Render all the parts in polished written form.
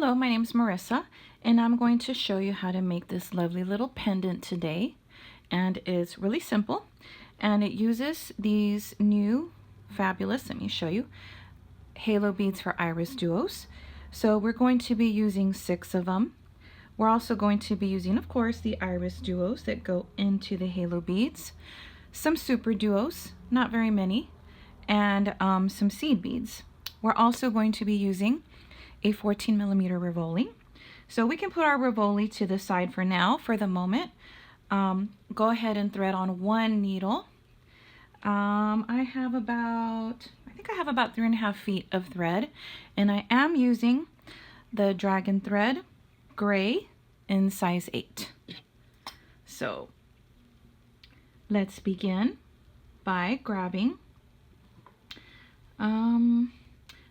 Hello, my name is Marissa, and I'm going to show you how to make this lovely little pendant today. And it's really simple, and it uses these new fabulous, let me show you, halo beads for iris duos. So we're going to be using 6 of them. We're also going to be using, of course, the iris duos that go into the halo beads, some super duos, not very many, and some seed beads. We're also going to be using a 14mm rivoli. So we can put our rivoli to the side for now, for the moment. Go ahead and thread on 1 needle. I have about 3.5 feet of thread, and I am using the dragon thread gray in size 8. So let's begin by grabbing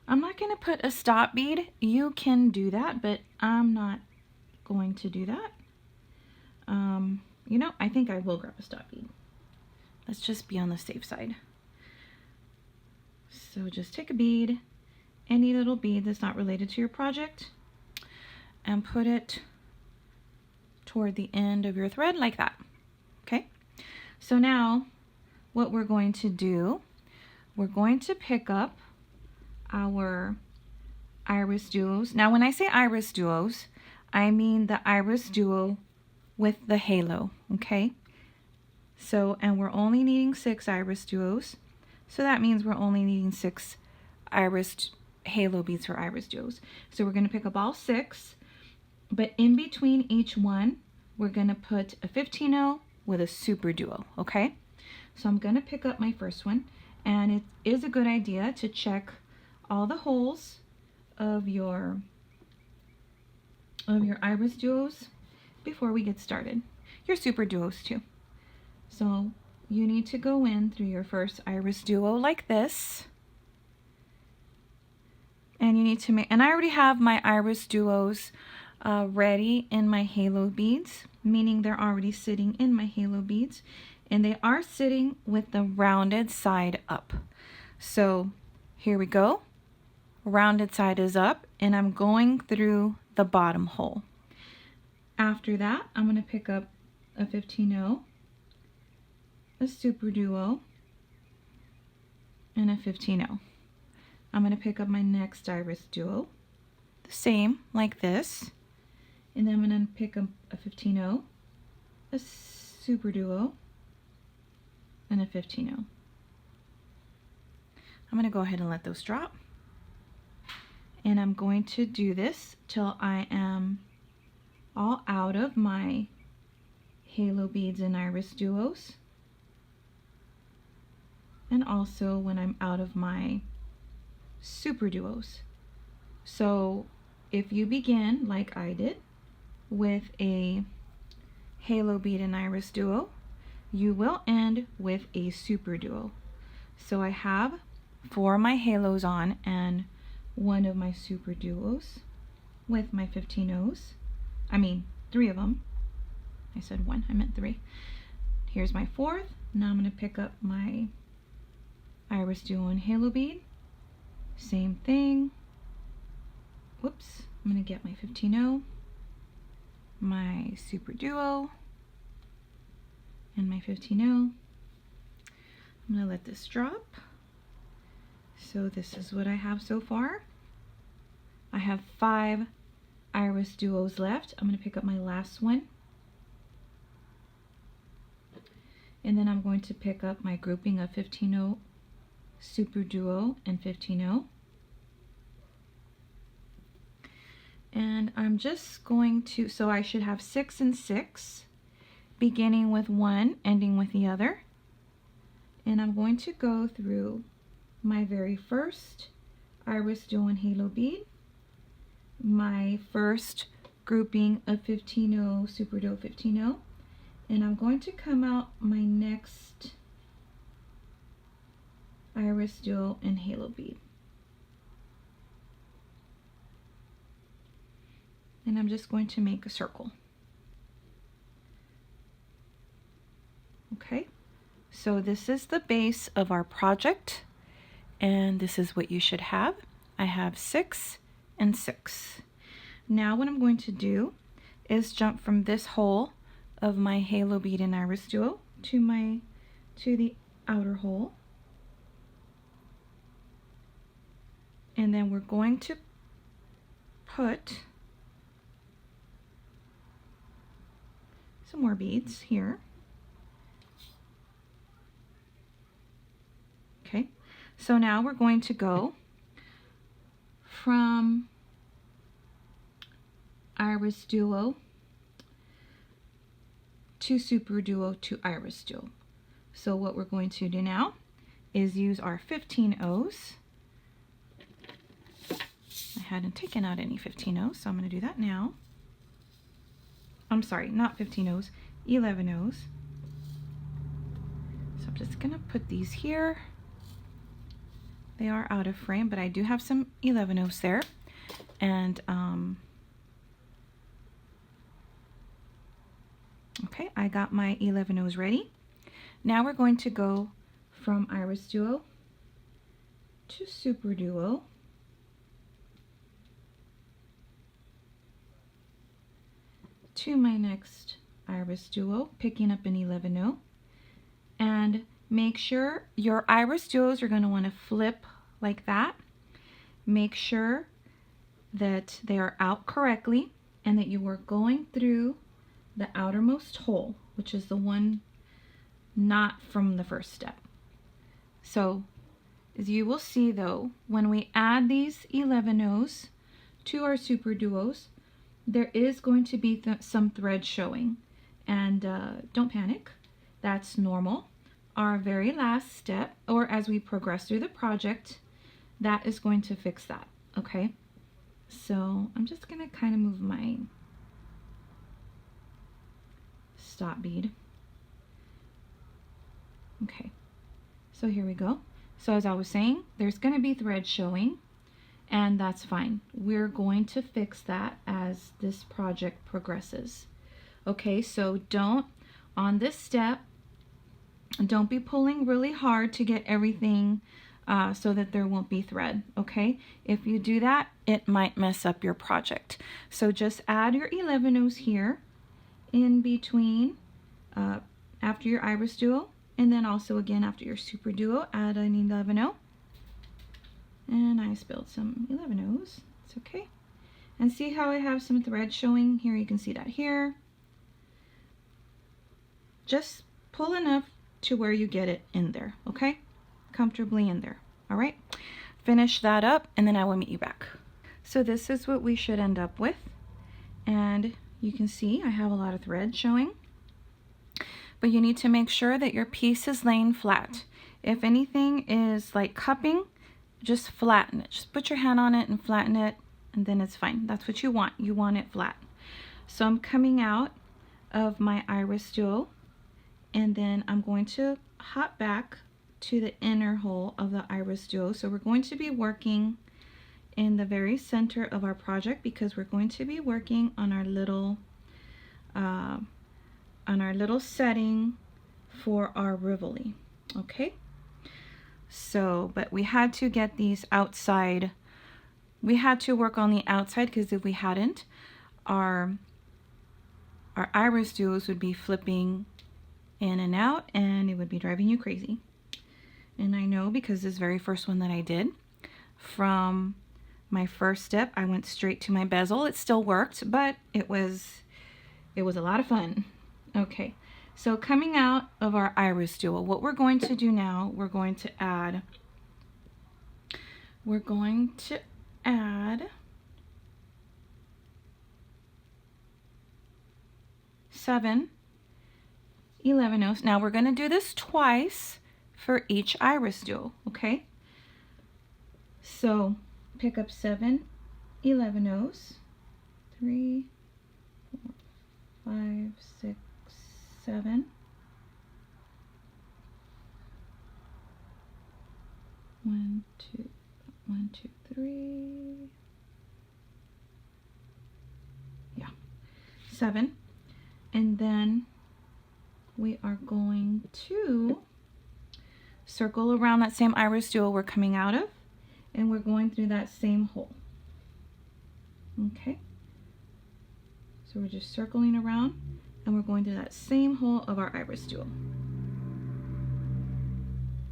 I'm not going to put a stop bead. You can do that, but I'm not going to do that. You know, I think I will grab a stop bead. Let's just be on the safe side. So just take a bead, any little bead that's not related to your project, and put it toward the end of your thread like that. Okay? So now what we're going to do, we're going to pick up our iris duos. Now when I say iris duos, I mean the iris duo with the halo, okay? So, and we're only needing 6 iris duos. So that means we're only needing 6 iris halo beads for iris duos. So we're gonna pick up all 6, but in between each one, we're gonna put a 15-0 with a super duo, okay? So I'm gonna pick up my first one, and it is a good idea to check all the holes of your iris duos before we get started. Your super duos too. So you need to go in through your first iris duo like this, and you need to make, and I already have my iris duos ready in my halo beads, meaning they're already sitting in my halo beads, and they are sitting with the rounded side up. So here we go. Rounded side is up, and I'm going through the bottom hole. After that, I'm going to pick up a 15-0, a super duo, and a 15-0. I'm going to pick up my next iris duo, the same like this, and then I'm going to pick up a 15-0, a super duo, and a 15-0. I'm going to go ahead and let those drop. And I'm going to do this till I am all out of my halo beads and iris duos, and also when I'm out of my super duos. So if you begin like I did with a halo bead and iris duo, you will end with a super duo. So I have 4 of my halos on and 1 of my super duos with my 15-0s. I mean 3 of them. I said 1, I meant 3. Here's my 4th. Now I'm going to pick up my iris duo and halo bead. Same thing. Whoops. I'm going to get my 15-0, my super duo, and my 15-0. I'm going to let this drop. So this is what I have so far. I have 5 iris duos left. I'm going to pick up my last one. And then I'm going to pick up my grouping of 15-0, super duo, and 15-0. And I'm just going to, so I should have 6 and 6, beginning with one, ending with the other. And I'm going to go through my very first iris duo and halo bead, my first grouping of 15-0, super duo, 15-0, and I'm going to come out my next iris duo and halo bead. And I'm just going to make a circle. Okay, so this is the base of our project, and this is what you should have. I have 6 and 6. Now what I'm going to do is jump from this hole of my halo bead in IrisDuo to the outer hole. And then we're going to put some more beads here. Okay, so now we're going to go from IrisDuo to Superduo to IrisDuo. So what we're going to do now is use our 15 O's. I hadn't taken out any 15 O's, so I'm going to do that now. I'm sorry, not 15 O's, 11 O's. So I'm just going to put these here. They are out of frame, but I do have some 11 O's there. And okay, I got my 11 O's ready. Now we're going to go from IrisDuo to Superduo. To my next IrisDuo, picking up an 11 O, and make sure your IrisDuos are going to want to flip like that. Make sure that they are out correctly and that you are going through the outermost hole, which is the one not from the first step. So as you will see though, when we add these 11 O's to our Superduos, there is going to be some thread showing, and don't panic, that's normal. Our very last step, or as we progress through the project, that is going to fix that, okay? So I'm just gonna kind of move my stop bead. Okay, so here we go. So as I was saying, there's gonna be thread showing, and that's fine. We're going to fix that as this project progresses. Okay, so on this step, don't be pulling really hard to get everything so that there won't be thread, okay? If you do that, it might mess up your project. So just add your 11 O's here in between after your IrisDuo, and then also again after your Superduo, add an 11 O. And I spilled some 11 O's. It's okay. And see how I have some thread showing here? You can see that here. Just pull enough to where you get it in there, okay? Comfortably in there. All right. Finish that up, and then I will meet you back. So this is what we should end up with. And you can see I have a lot of thread showing. But you need to make sure that your piece is laying flat. If anything is like cupping, just flatten it. Just put your hand on it and flatten it, and then it's fine. That's what you want. You want it flat. So I'm coming out of my IrisDuo, and then I'm going to hop back to the inner hole of the IrisDuo. So we're going to be working in the very center of our project because we're going to be working on our little setting for our rivoli. Okay. So, but we had to get these outside. We had to work on the outside because if we hadn't, our IrisDuos would be flipping in and out, and it would be driving you crazy. And I know because this very first one that I did, from my first step, I went straight to my bezel. It still worked, but it was a lot of fun. Okay. So coming out of our IrisDuo, what we're going to do now, we're going to add 7 11 O's. Now we're going to do this twice for each IrisDuo, okay? So pick up 7 11 O's, 3, 4, 5, 6, 7. 1, 2, 1, 2, 3. Yeah, 7. And then we are going to circle around that same IrisDuo we're coming out of, and we're going through that same hole. Okay, So we're just circling around and we're going through that same hole of our IrisDuo.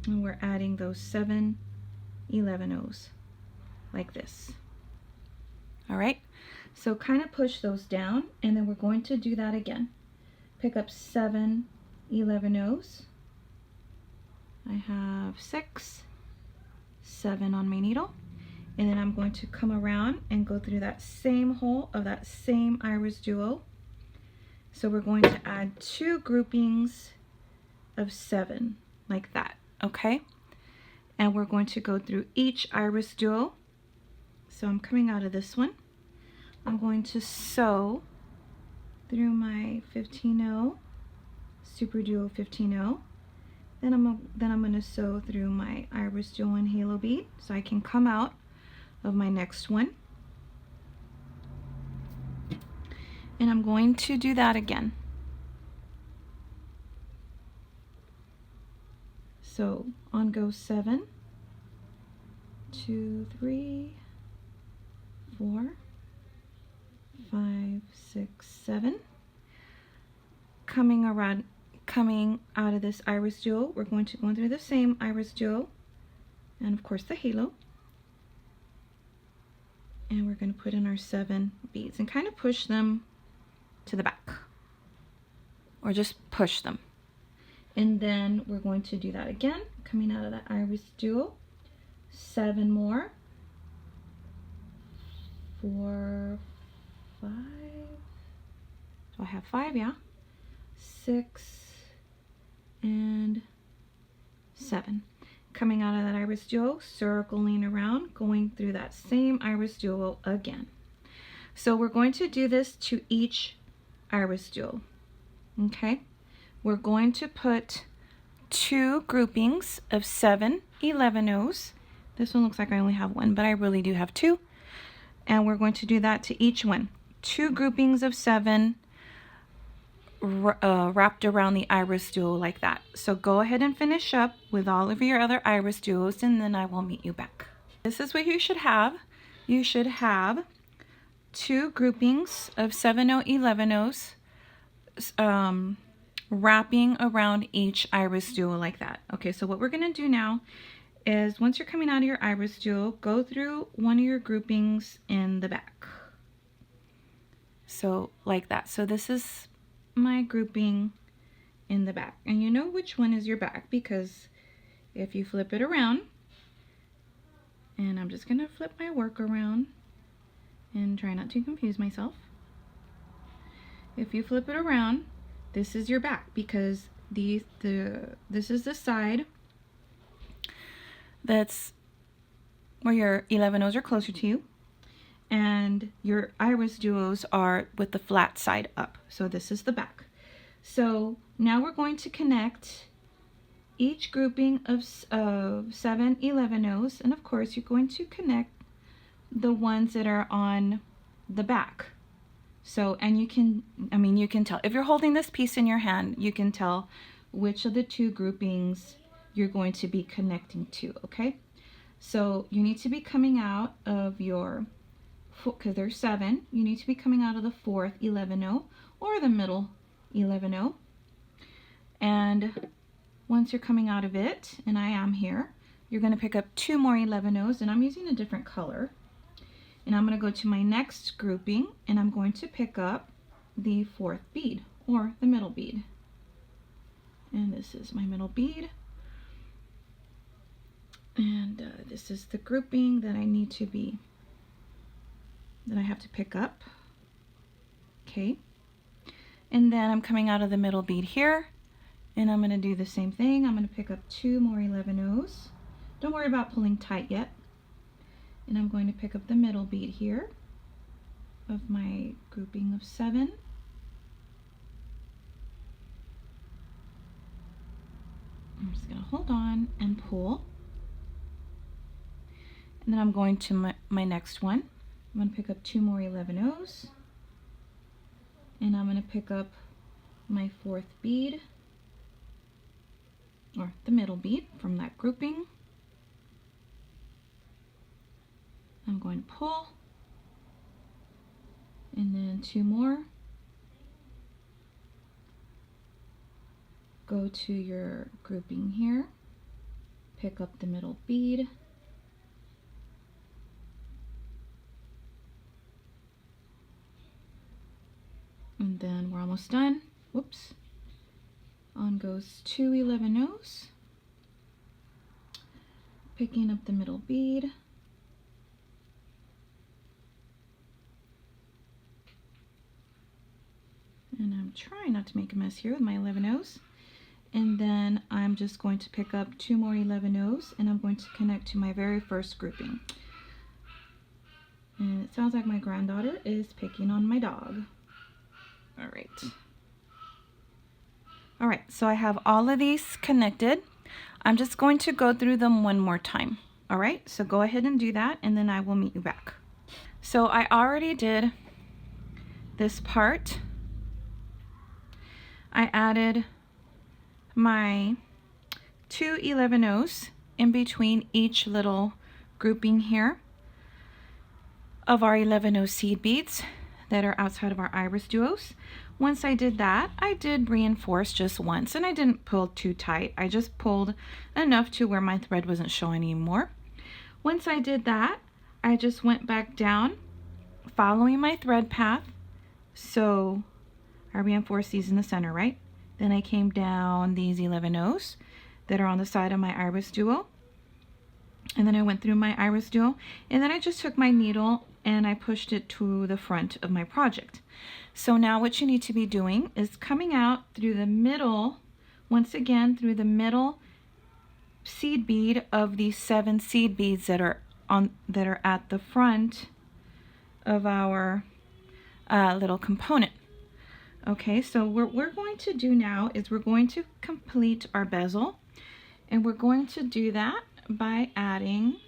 And we're adding those 7 11-0s like this. All right, so kind of push those down, and then we're going to do that again. Pick up 7 11-0s. I have 6, 7 on my needle, and then I'm going to come around and go through that same hole of that same IrisDuo. So we're going to add 2 groupings of 7 like that, okay? And we're going to go through each IrisDuo. So I'm coming out of this one. I'm going to sew through my 15-0, Superduo 15-0. Then I'm going to sew through my IrisDuo and halo bead so I can come out of my next one. And I'm going to do that again. So on goes 7, 2, 3, 4, 5, 6, 7. Coming out of this IrisDuo, we're going to go through the same IrisDuo and of course the halo. And we're going to put in our 7 beads and kind of push them to the back. Or just push them. And then we're going to do that again, coming out of that IrisDuo. 7 more. 4, 5. So I have 5, yeah. 6 and 7. Coming out of that IrisDuo, circling around, going through that same IrisDuo again. So we're going to do this to each IrisDuo. Okay? We're going to put 2 groupings of 7 11-0s. This one looks like I only have 1, but I really do have 2. And we're going to do that to each one. 2 groupings of 7 wrapped around the IrisDuo like that. So go ahead and finish up with all of your other IrisDuos, and then I will meet you back. This is what you should have. You should have 2 groupings of 7-0 11-0s wrapping around each IrisDuo like that. Okay, so what we're going to do now is once you're coming out of your IrisDuo, go through one of your groupings in the back. So like that. So this is my grouping in the back, and you know which one is your back because if you flip it around, and I'm just gonna flip my work around and try not to confuse myself. If you flip it around, this is your back because this is the side that's where your 11-0s are closer to you, and your IrisDuos are with the flat side up. So this is the back. So now we're going to connect each grouping of 7 11-0s, and of course you're going to connect the ones that are on the back. So, and you can, you can tell, if you're holding this piece in your hand, you can tell which of the 2 groupings you're going to be connecting to, okay? So you need to be coming out of your, because there's 7, you need to be coming out of the 4th 11-0 or the middle 11-0. And once you're coming out of it, and I am here, you're going to pick up 2 more 11-0s, and I'm using a different color. And I'm going to go to my next grouping, and I'm going to pick up the 4th bead, or the middle bead. And this is my middle bead. And this is the grouping that I need to be, that I have to pick up. Okay. And then I'm coming out of the middle bead here, and I'm going to do the same thing. I'm going to pick up 2 more 11-0s. Don't worry about pulling tight yet. And I'm going to pick up the middle bead here of my grouping of 7. I'm just going to hold on and pull. And then I'm going to my next one. I'm going to pick up 2 more 11-0s. And I'm going to pick up my 4th bead, or the middle bead from that grouping. I'm going to pull, and then 2 more, go to your grouping here, pick up the middle bead, and then we're almost done. Whoops. On goes 2 11-0s, picking up the middle bead, and I'm trying not to make a mess here with my 11-0s. And then I'm just going to pick up 2 more 11-0s, and I'm going to connect to my very first grouping. And it sounds like my granddaughter is picking on my dog. All right. All right, so I have all of these connected. I'm just going to go through them one more time. All right, so go ahead and do that, and then I will meet you back. So I already did this part. I added my 2 11-0s in between each little grouping here of our 11-0 seed beads that are outside of our IrisDuos. Once I did that, I did reinforce just once, and I didn't pull too tight. I just pulled enough to where my thread wasn't showing anymore. Once I did that, I just went back down following my thread path. So I reinforced these in the center, right? Then I came down these 11-0s that are on the side of my IrisDuo. And then I went through my IrisDuo, and then I just took my needle and I pushed it to the front of my project. So now what you need to be doing is coming out through the middle, once again through the middle seed bead of these 7 seed beads that are at the front of our little component. Okay, so what we're going to do now is we're going to complete our bezel, and we're going to do that by adding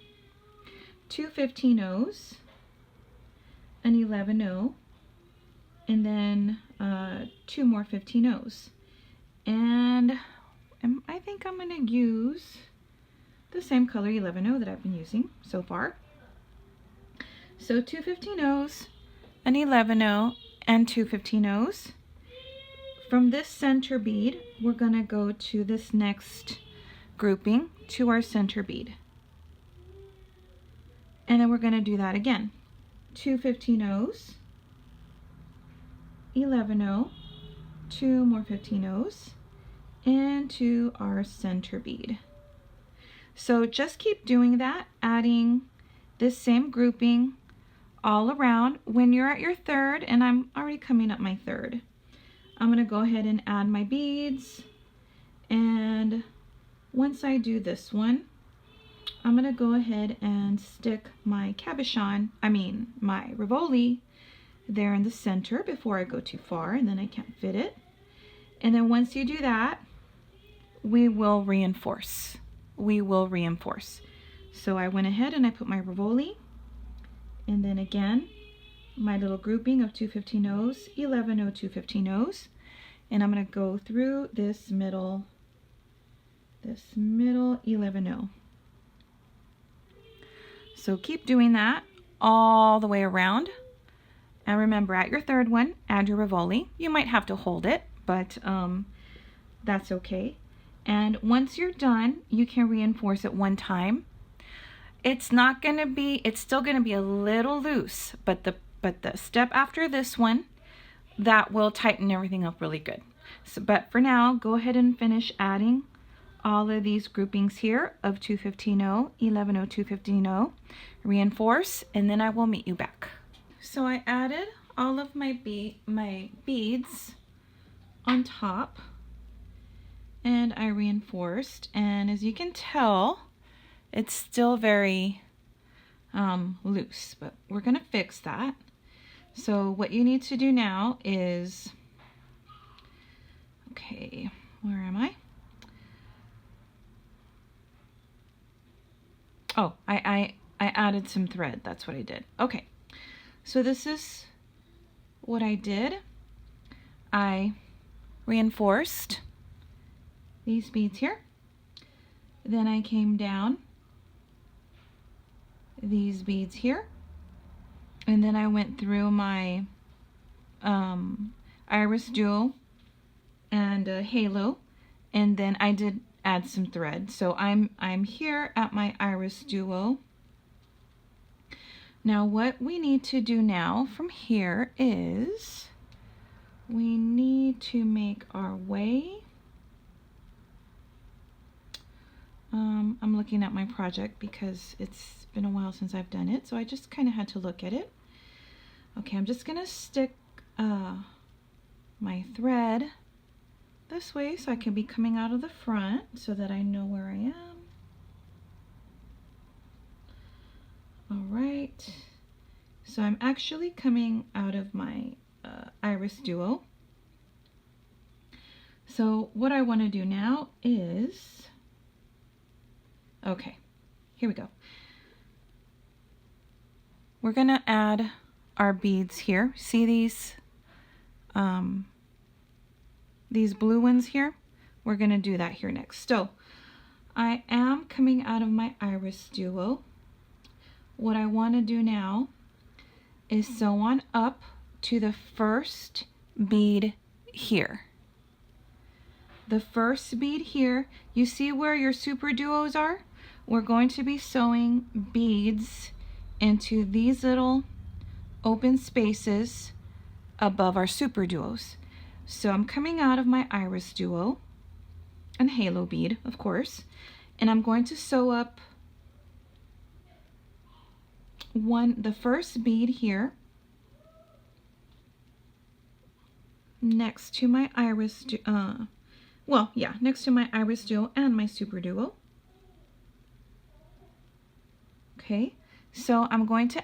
2 15-0s, an 11-0, and then 2 more 15-0s. And I think I'm going to use the same color 11-0 that I've been using so far. So 2 15-0s, an 11-0, and 2 15-0s. From this center bead, we're going to go to this next grouping to our center bead. And then we're going to do that again. 2 15-0s, 11-0, 2 more 15-0s, and to our center bead. So just keep doing that, adding this same grouping all around. When you're at your third, and I'm already coming up my third, I'm going to go ahead and add my beads, and once I do this one, I'm going to go ahead and stick my my rivoli there in the center before I go too far, and then I can't fit it. And then once you do that, we will reinforce. So I went ahead and I put my rivoli, and then again my little grouping of 2 15-0s, 11-0, 2 15-0s, and I'm going to go through this middle 11-0. So keep doing that all the way around, and remember, at your third one, add your rivoli. You might have to hold it, but that's okay. And once you're done, you can reinforce it one time. It's still going to be a little loose, but the step after this one, that will tighten everything up really good. So, but for now, go ahead and finish adding all of these groupings here of 2 15-0, 11-0, 2 15-0, reinforce, and then I will meet you back. So I added all of my beads on top, and I reinforced, and as you can tell, it's still very loose, but we're gonna fix that. So what you need to do now is, okay, where am I? Oh, I added some thread. That's what I did. Okay, so this is what I did. I reinforced these beads here. Then I came down these beads here, and then I went through my IrisDuo and Halo, and then I did add some thread. So I'm here at my IrisDuo. Now what we need to do now from here is we need to make our way. I'm looking at my project because it's been a while since I've done it, so I just kind of had to look at it. Okay, I'm just gonna stick my thread this way so I can be coming out of the front so that I know where I am. All right, so I'm actually coming out of my IrisDuo. So what I want to do now is, okay, here we go. We're gonna add our beads here. See these blue ones here? We're gonna do that here next. So I am coming out of my IrisDuo. What I want to do now is sew on up to the first bead here. The first bead here, you see where your Superduos are? We're going to be sewing beads into these little open spaces above our Superduos. So I'm coming out of my IrisDuo, and halo bead, of course, and I'm going to sew up the first bead here next to my IrisDuo, next to my IrisDuo and my Superduo. Okay, so I'm going to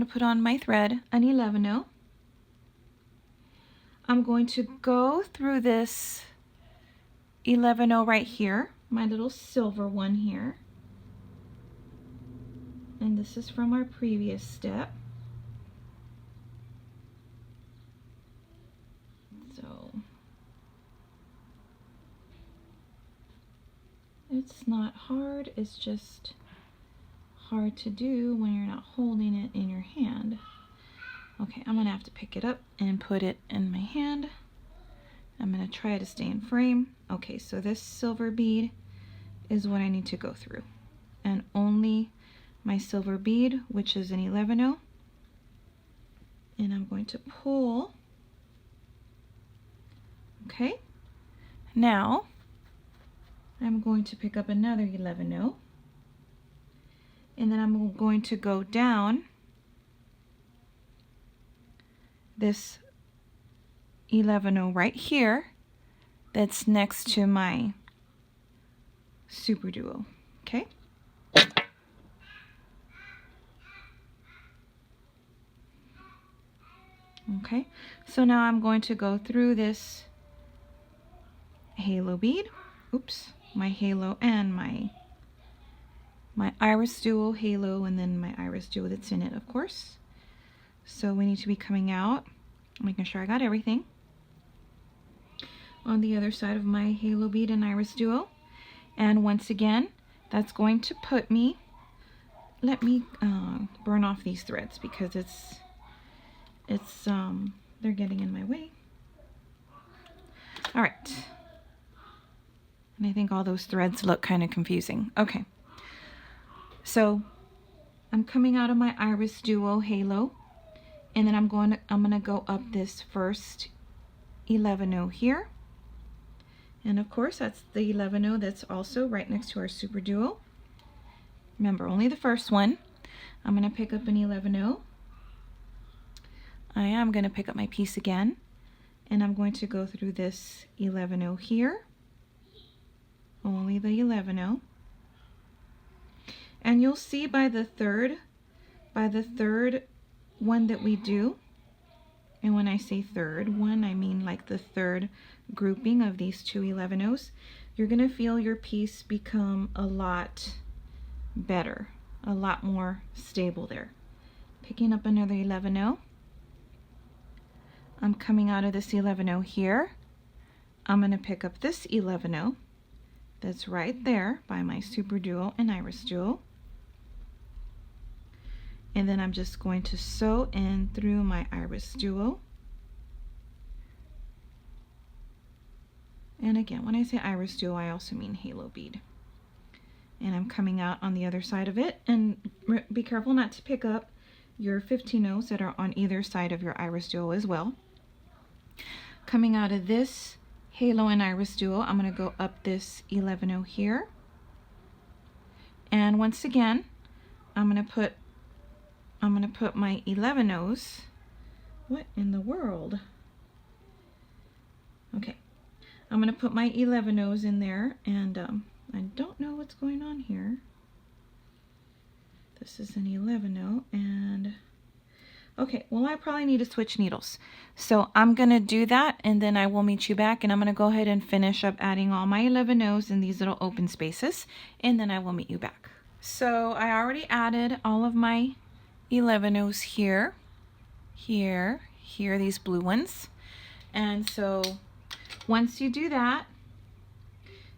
put on my thread, an 11-0. I'm going to go through this 11-0 right here, my little silver one here. And this is from our previous step. So it's not hard, it's just hard to do when you're not holding it in your hand. Okay, I'm gonna have to pick it up and put it in my hand. I'm gonna try to stay in frame. Okay, so this silver bead is what I need to go through, and only my silver bead, which is an 11-0, and I'm going to pull. Okay, now I'm going to pick up another 11-0, and then I'm going to go down this 11-0 right here that's next to my Superduo. Okay, okay, so now I'm going to go through this halo bead, my halo and my IrisDuo halo, and then my IrisDuo that's in it, of course. So we need to be coming out, making sure I got everything on the other side of my halo bead and IrisDuo. And once again, that's going to put me, let me burn off these threads because they're getting in my way. All right, and I think all those threads look kind of confusing. Okay, so I'm coming out of my IrisDuo halo, and then I'm gonna go up this first 11-0 here, and of course that's the 11-0 that's also right next to our Superduo. Remember, only the first one. I'm gonna pick up an 11-0. I am gonna pick up my piece again, and I'm going to go through this 11-0 here, only the 11-0. And you'll see by the third one that we do, and when I say third one, I mean like the third grouping of these two 11-0s, you're gonna feel your piece become a lot better, a lot more stable there. Picking up another 11-0. I'm coming out of this 11-0 here. I'm gonna pick up this 11-0 that's right there by my Superduo and IrisDuo. And then I'm just going to sew in through my IrisDuo And again, when I say IrisDuo, I also mean halo bead. And I'm coming out on the other side of it. And be careful not to pick up your 15-0s that are on either side of your IrisDuo as well. Coming out of this halo and IrisDuo, I'm going to go up this 11-0 here. And once again, I'm going to put my 11-0s. What in the world? Okay. I'm going to put my 11-0s in there, and I don't know what's going on here. This is an 11-0, and okay, well, I probably need to switch needles. So I'm going to do that, and then I will meet you back, and I'm going to go ahead and finish up adding all my 11-0s in these little open spaces, and then I will meet you back. So I already added all of my 11-0s here, these blue ones. And so once you do that,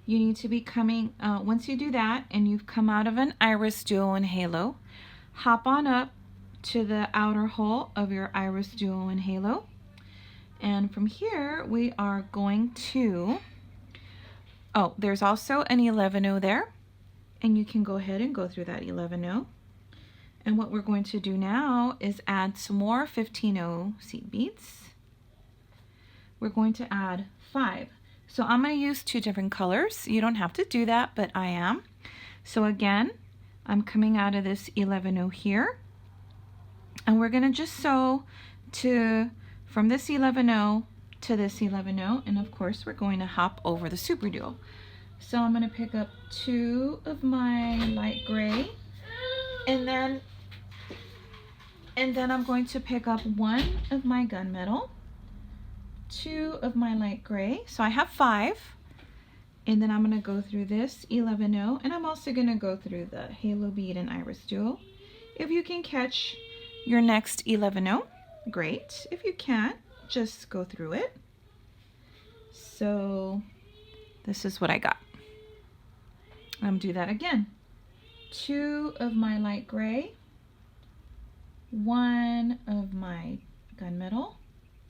you need to be coming, once you do that and you've come out of an IrisDuo and halo, hop on up to the outer hole of your IrisDuo and halo. And from here, we are going to, oh, there's also an 11-0 there. And you can go ahead and go through that 11-0. And what we're going to do now is add some more 15-0 seed beads. We're going to add 5. So I'm going to use 2 different colors. You don't have to do that, but I am. So again, I'm coming out of this 11-0 here. And we're going to just sew from this 11-0 to this 11-0. And of course, we're going to hop over the Superduo. So I'm going to pick up 2 of my light gray. And then I'm going to pick up 1 of my gunmetal, 2 of my light gray. So I have 5. And then I'm going to go through this 11-0, and I'm also going to go through the halo bead and IrisDuo. If you can catch your next 11-0, great. If you can't, just go through it. So this is what I got. I'm going to do that again. 2 of my light gray, 1 of my gunmetal,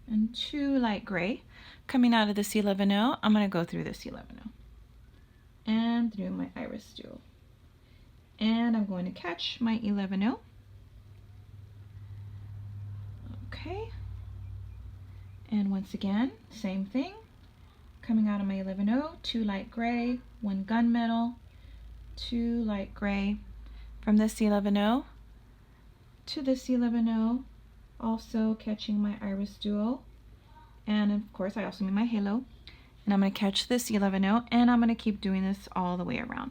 and 2 light gray. Coming out of this 11-0, I'm going to go through this 11-0 and through my IrisDuo. And I'm going to catch my 11-0. Okay. And once again, same thing. Coming out of my 11-0, 2 light gray, 1 gunmetal, 2 light gray. From this 11-0 to this 11-0, also catching my IrisDuo. And of course, I also need my halo. And I'm going to catch this 11-0, and I'm going to keep doing this all the way around.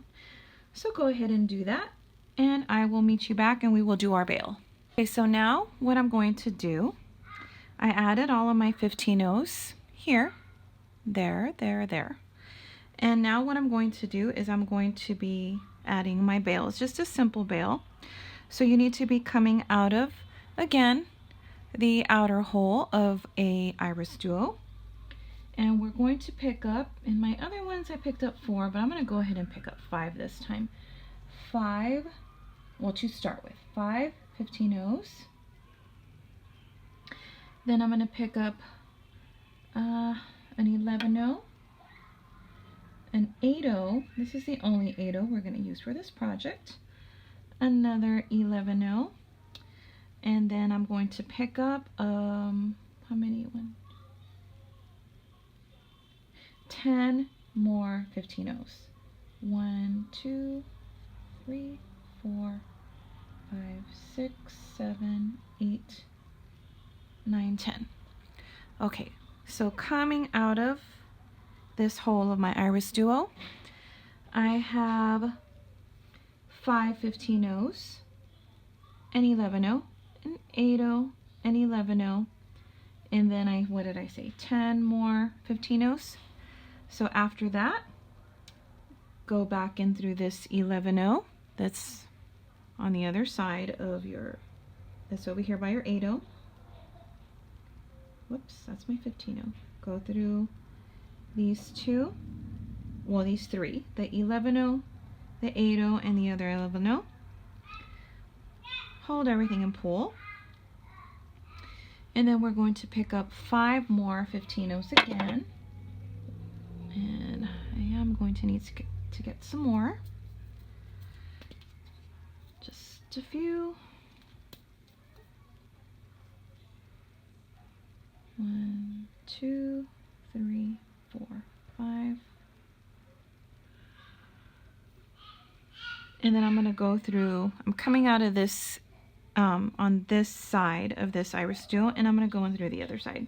So go ahead and do that, and I will meet you back and we will do our bail. Okay, so now what I'm going to do, I added all of my 15-0s here, there, there, there. And now what I'm going to do is I'm going to be adding my bail. It's just a simple bail. So you need to be coming out of, again, the outer hole of a IrisDuo. And we're going to pick up, in my other ones I picked up 4, but I'm going to go ahead and pick up 5 this time. 5, well, to start with, 5 15-0s. Then I'm going to pick up an 11-0, an 8-0. This is the only 8-0 we're going to use for this project. Another 11-0. And then I'm going to pick up, how many? 10 more 15-0s. 1, 2, 3, 4, 5, 6, 7, 8, 9, 10. Okay, so coming out of this hole of my IrisDuo, I have 5 15-0s, an 11-0, an 8-0, an 11-0, and then what did I say, 10 more 15-0s. So after that, go back in through this 11-0 that's on the other side of that's over here by your 8-0. Whoops, that's my 15-0. Go through these 2, well, these 3, the 11-0, the 8-0, and the other 11-0. Hold everything and pull. And then we're going to pick up 5 more 15-0s again. And I am going to need to get some more. Just a few. 1, 2, 3, 4, 5. And then I'm going to go through, I'm coming out of this on this side of this IrisDuo, and I'm going to go in through the other side.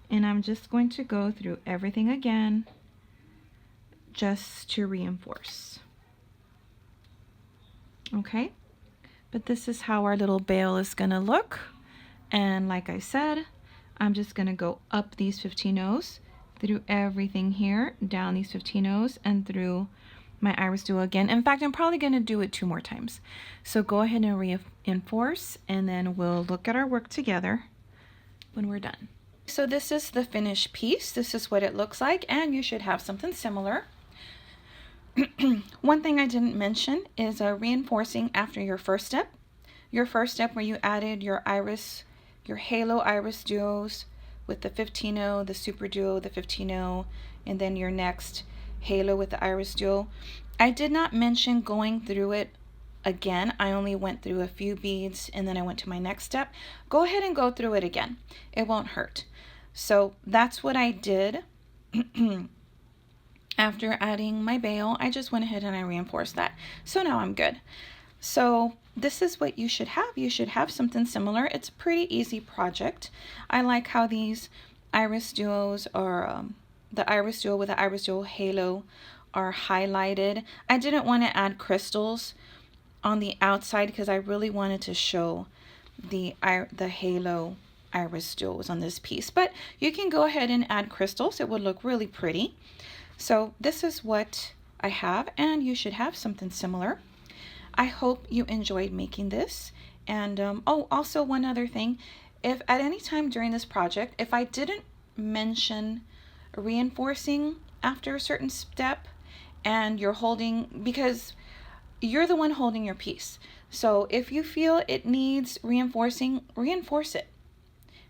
And I'm just going to go through everything again just to reinforce. Okay, but this is how our little bail is going to look. And like I said, I'm just going to go up these 15 O's through everything here, down these 15 O's, and through my IrisDuo again. In fact, I'm probably going to do it 2 more times. So go ahead and reinforce, and then we'll look at our work together when we're done. So this is the finished piece. This is what it looks like, and you should have something similar. One thing I didn't mention is reinforcing after your first step. Your first step where you added your halo IrisDuos with the 15-0, the Superduo, the 15-0, and then your next halo with the IrisDuo. I did not mention going through it again. I only went through a few beads and then I went to my next step. Go ahead and go through it again. It won't hurt. So that's what I did. After adding my bail, I just went ahead and I reinforced that. So now I'm good. So this is what you should have. You should have something similar. It's a pretty easy project. I like how these IrisDuos are, the IrisDuo with the IrisDuo halo are highlighted. I didn't want to add crystals on the outside because I really wanted to show the halo IrisDuos on this piece. But you can go ahead and add crystals. It would look really pretty. So this is what I have, and you should have something similar. I hope you enjoyed making this. And oh, also one other thing, if at any time during this project, if I didn't mention reinforcing after a certain step and you're holding, because you're the one holding your piece. So if you feel it needs reinforcing, reinforce it.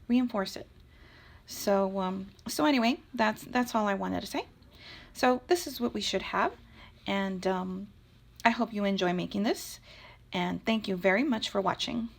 Reinforce it. So so anyway, that's all I wanted to say. So this is what we should have, and I hope you enjoy making this, and thank you very much for watching.